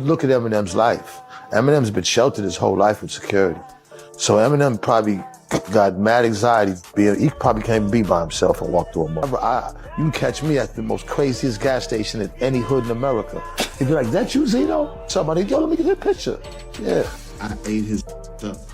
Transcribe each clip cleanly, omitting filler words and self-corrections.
Look at Eminem's life. Eminem's been sheltered his whole life with security. So Eminem probably got mad anxiety. He probably can't be by himself and walk through a mall. You can catch me at the most craziest gas station in any hood in America. He'd be like, that you, Zeno? Somebody, yo, let me get a picture. Yeah. I ate his stuff.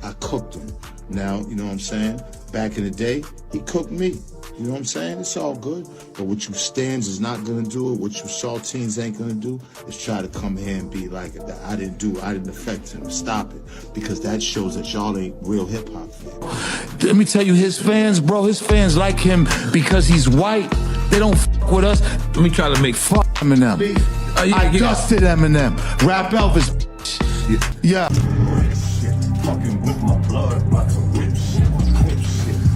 I cooked him. Now, you know what I'm saying? Back in the day, he cooked me. You know what I'm saying? It's all good. But what you stands is not gonna do it. What you saltines ain't gonna do is try to come here and be like, I didn't affect him. Stop it. Because that shows that y'all ain't real hip hop fans. Let me tell you, his fans, bro, his fans like him because he's white. They don't fuck with us. Let me try to make fuck Eminem. I dusted Eminem. Rap Elvis. Yeah. Fucking with my blood, about to whip shit.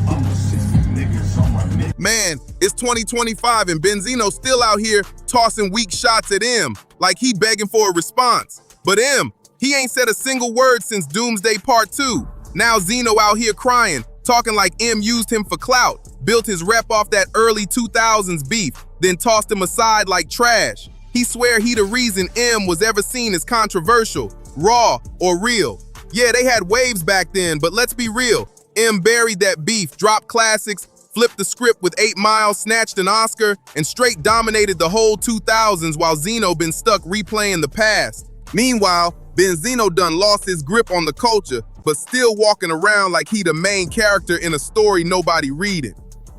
I'ma see some niggas on my neck. Man, it's 2025 and Benzino's still out here tossing weak shots at M, like he begging for a response. But M, he ain't said a single word since Doomsday Part 2. Now Zeno out here crying, talking like M used him for clout, built his rep off that early 2000s beef, then tossed him aside like trash. He swear he the reason M was ever seen as controversial, raw, or real. Yeah, they had waves back then, but let's be real. M buried that beef, dropped classics, flipped the script with 8 Mile, snatched an Oscar, and straight dominated the whole 2000s while Zeno been stuck replaying the past. Meanwhile, Benzino done lost his grip on the culture, but still walking around like he the main character in a story nobody reading.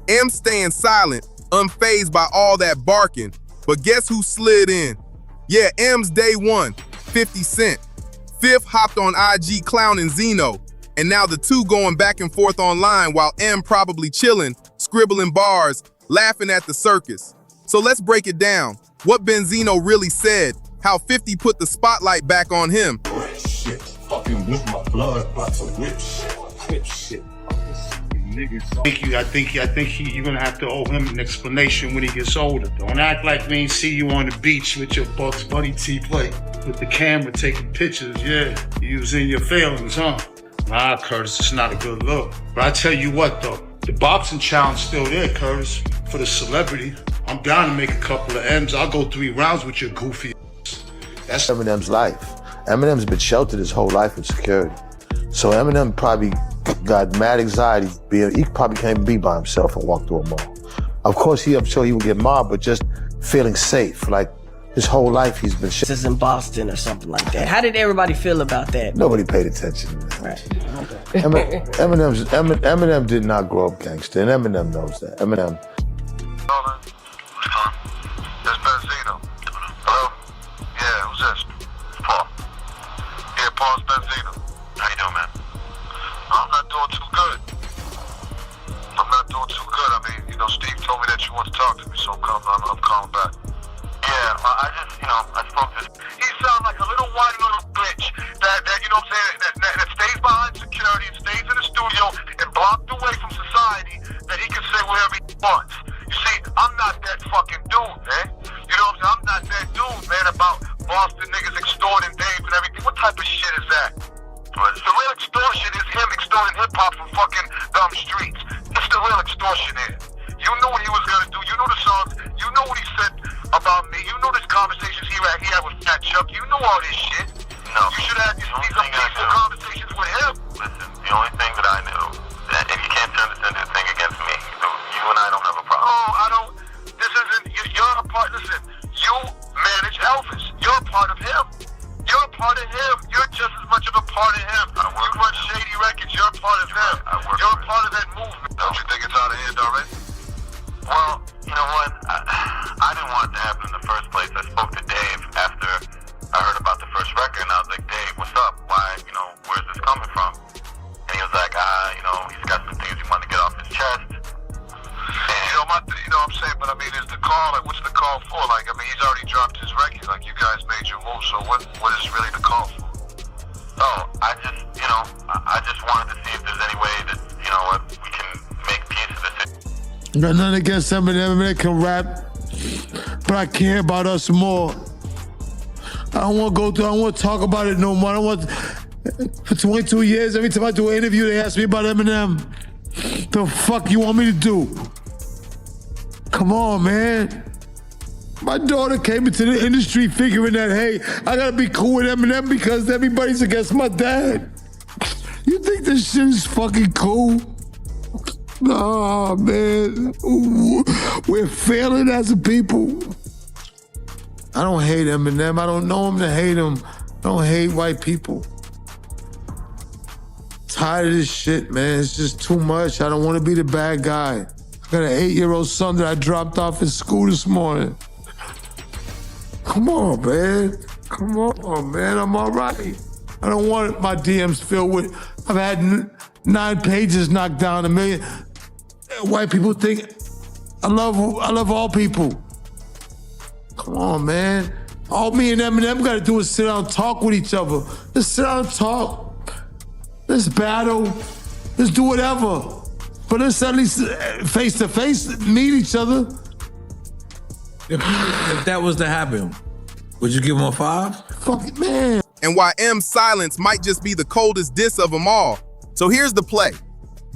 M staying silent, unfazed by all that barking, but guess who slid in? Yeah, M's day one, 50 Cent. Fifth hopped on IG clowning Zeno, and now the two going back and forth online while M probably chilling, scribbling bars, laughing at the circus. So let's break it down. What Benzino really said, how 50 put the spotlight back on him. Shit, fucking with my blood, about to whip shit. Whip shit. I think you're gonna have to owe him an explanation when he gets older. Don't act like we ain't see you on the beach with your Bugs Bunny T-plate with the camera taking pictures. Yeah, you was in your feelings, huh? Nah, Curtis, it's not a good look. But I tell you what, though, the boxing challenge still there, Curtis. For the celebrity, I'm down to make a couple of M's. I'll go 3 rounds with your goofy ass. That's Eminem's life. Eminem's been sheltered his whole life with security. So Eminem probably got mad anxiety. He probably can't be by himself and walk through a mall. Of course, I'm sure he would get mobbed, but just feeling safe. Like his whole life he's been This is in Boston or something like that. How did everybody feel about that? Nobody paid attention to that. Right. Eminem did not grow up gangster, and Eminem knows that. Eminem. This Benzino. Hello? Yeah, who's this? Paul. Yeah, Paul's Benzino. How you doing, man? I'm not doing too good. I mean, you know, Steve told me that you want to talk to me, so I'm calling back. Yeah, I spoke to... He sounds like a little whiny little bitch that you know what I'm saying, that stays behind security, stays in the studio, and blocked away from society, that he can say whatever he wants. You see, I'm not that fucking dude, man. You know what I'm saying? I'm not that dude, man, about Boston niggas extorting Dave and everything. What type of shit is that? The real extortion is him extorting hip-hop from fucking dumb streets. That's the real extortion is. You knew what he was gonna do. You knew the songs. You know what he said about me. You know the conversations he had with Fat Chuck. You know all this shit. No. You should have these peaceful conversations with him. Listen, the only thing that I knew, that if you can't turn this into a thing against me, you and I don't have a problem. Oh, I don't. This isn't. You're a part. Listen, you manage Elvis. You're a part of him. You're a part of him. You're just as much of a part of him. You run Shady Records. You're a part of him. You're a part of that movement. Don't you think it's out of hand already? Well, you know what? I didn't want it to happen in the first place. I spoke to Dave after I heard about the first record, and I was like, Dave, what's up? Why, where's this coming from? And he was like, he's got some things he wanted to get off his chest. And, you know what I'm saying? But I mean, is the call, like, what's the call for? Like, I mean, he's already dropped his record. Like, you guys made your move, so what is really the call for? Oh, I just wanted to see if there's any way that, we can make peace of this. Got nothing against Eminem. Eminem can rap, but I care about us more. I don't want to go through. I don't want to talk about it no more. I don't want. For 22 years, every time I do an interview, they ask me about Eminem. The fuck you want me to do? Come on, man. My daughter came into the industry figuring that, hey, I gotta be cool with Eminem because everybody's against my dad. You think this shit is fucking cool? Nah, man. We're failing as a people. I don't hate Eminem. I don't know him to hate him. I don't hate white people. Tired of this shit, man. It's just too much. I don't want to be the bad guy. I got an 8-year-old son that I dropped off at school this morning. Come on, man. Come on, man. I'm all right. I don't want my DMs filled with, I've had 9 pages knocked down, 1 million. White people think I love all people. Come on, man. All me and Eminem gotta do is sit down and talk with each other. Let's sit down and talk. Let's battle. Let's do whatever. But let's at least face to face meet each other. If that was to happen, would you give him a 5? Fuck it, man. And why M's silence might just be the coldest diss of them all. So here's the play.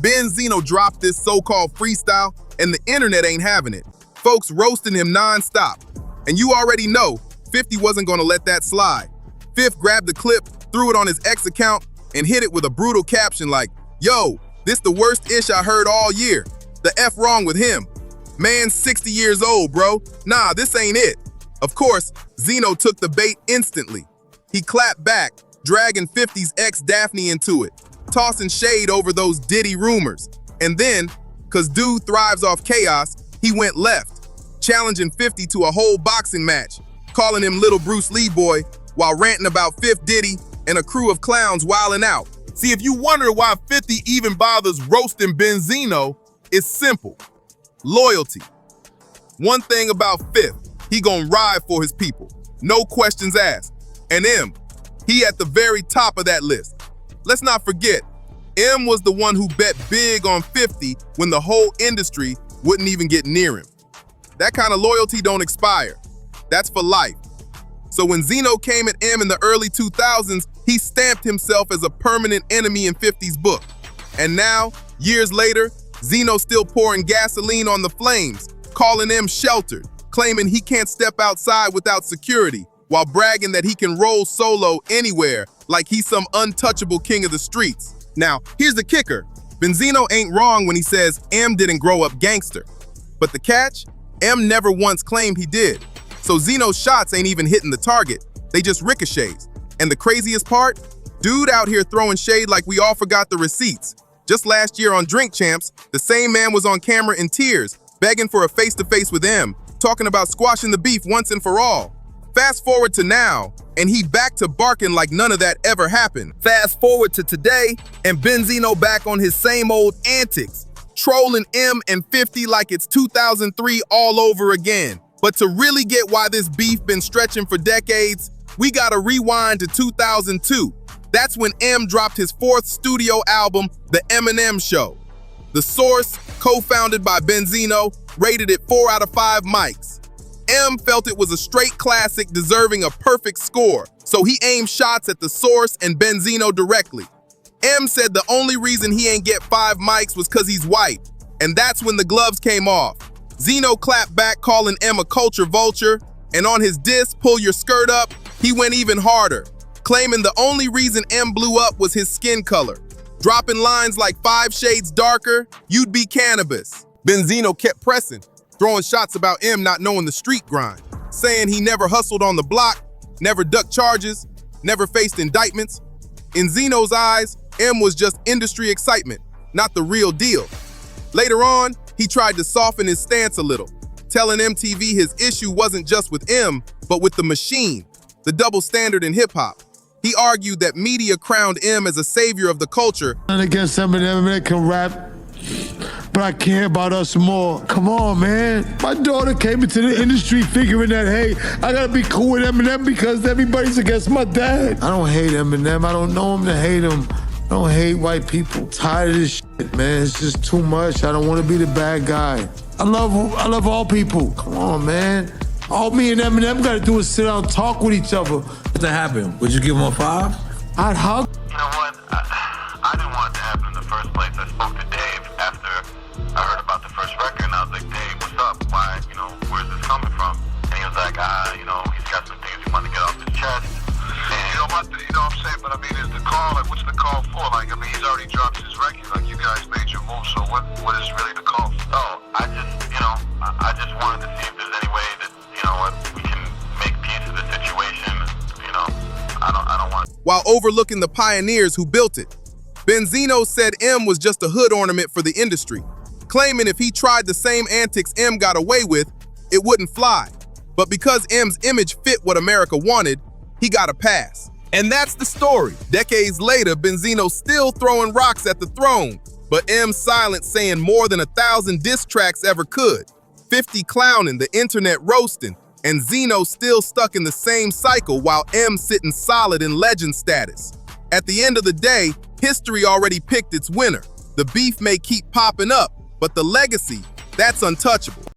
Benzino dropped this so-called freestyle, and the internet ain't having it. Folks roasting him non-stop. And you already know 50 wasn't gonna let that slide. Fifth grabbed the clip, threw it on his ex account, and hit it with a brutal caption like, yo, this the worst ish I heard all year. The F wrong with him. Man's 60 years old, bro. Nah, this ain't it. Of course, Zeno took the bait instantly. He clapped back, dragging 50's ex Daphne into it, tossing shade over those Diddy rumors. And then, cause dude thrives off chaos, he went left, challenging 50 to a whole boxing match, calling him little Bruce Lee boy while ranting about Fifth Diddy and a crew of clowns wilding out. See, if you wonder why 50 even bothers roasting Benzino, it's simple. Loyalty. One thing about Fifth, he gonna ride for his people. No questions asked. And M, he at the very top of that list. Let's not forget, M was the one who bet big on 50 when the whole industry wouldn't even get near him. That kind of loyalty don't expire. That's for life. So when Zeno came at M in the early 2000s, he stamped himself as a permanent enemy in 50's book. And now, years later, Zeno's still pouring gasoline on the flames, calling M sheltered, claiming he can't step outside without security, while bragging that he can roll solo anywhere like he's some untouchable king of the streets. Now, here's the kicker. Benzino ain't wrong when he says M didn't grow up gangster. But the catch? M never once claimed he did. So Zeno's shots ain't even hitting the target. They just ricochets. And the craziest part? Dude out here throwing shade like we all forgot the receipts. Just last year on Drink Champs, the same man was on camera in tears, begging for a face-to-face with M, talking about squashing the beef once and for all. Fast forward to now, and he back to barking like none of that ever happened. Fast forward to today, and Benzino back on his same old antics, trolling M and 50 like it's 2003 all over again. But to really get why this beef been stretching for decades, we gotta rewind to 2002. That's when M dropped his 4th studio album, The Eminem Show. The Source, co-founded by Benzino, rated it 4 out of 5 mics. M felt it was a straight classic deserving a perfect score, so he aimed shots at The Source and Benzino directly. M said the only reason he ain't get 5 mics was cause he's white, and that's when the gloves came off. Zeno clapped back, calling M a culture vulture, and on his diss, Pull Your Skirt Up, he went even harder, claiming the only reason M blew up was his skin color, dropping lines like 5 shades darker, you'd be cannabis. Benzino kept pressing, throwing shots about M not knowing the street grind, saying he never hustled on the block, never ducked charges, never faced indictments. In Zeno's eyes, M was just industry excitement, not the real deal. Later on, he tried to soften his stance a little, telling MTV his issue wasn't just with M, but with the machine, the double standard in hip-hop. He argued that media crowned M as a savior of the culture. And against Eminem that can rap, but I care about us more. Come on, man. My daughter came into the industry figuring that, hey, I gotta be cool with Eminem because everybody's against my dad. I don't hate Eminem. I don't know him to hate him. I don't hate white people. Tired of this shit, man. It's just too much. I don't want to be the bad guy. I love all people. Come on, man. All me and Eminem gotta do is sit down and talk with each other. If that happened, would you give him a 5? I'd hug. You know what? I didn't want it to happen in the first place. I spoke to Dave after I heard about the first record, and I was like, Dave, what's up? Why, where's this coming from? And he was like, want the, you know what I'm saying? But I mean, is the call, like, what's the call for? Like, I mean, he's already dropped his record. Like, you guys made your move, so what is really the call for? Oh, I just wanted to see if there's any way that, we can make peace of the situation. I don't want. While overlooking the pioneers who built it, Benzino said M was just a hood ornament for the industry, claiming if he tried the same antics M got away with, it wouldn't fly. But because M's image fit what America wanted, he got a pass. And that's the story. Decades later, Benzino's still throwing rocks at the throne, but M's silent saying more than 1,000 diss tracks ever could. 50 clowning, the internet roasting, and Zeno still stuck in the same cycle while M sitting solid in legend status. At the end of the day, history already picked its winner. The beef may keep popping up, but the legacy, that's untouchable.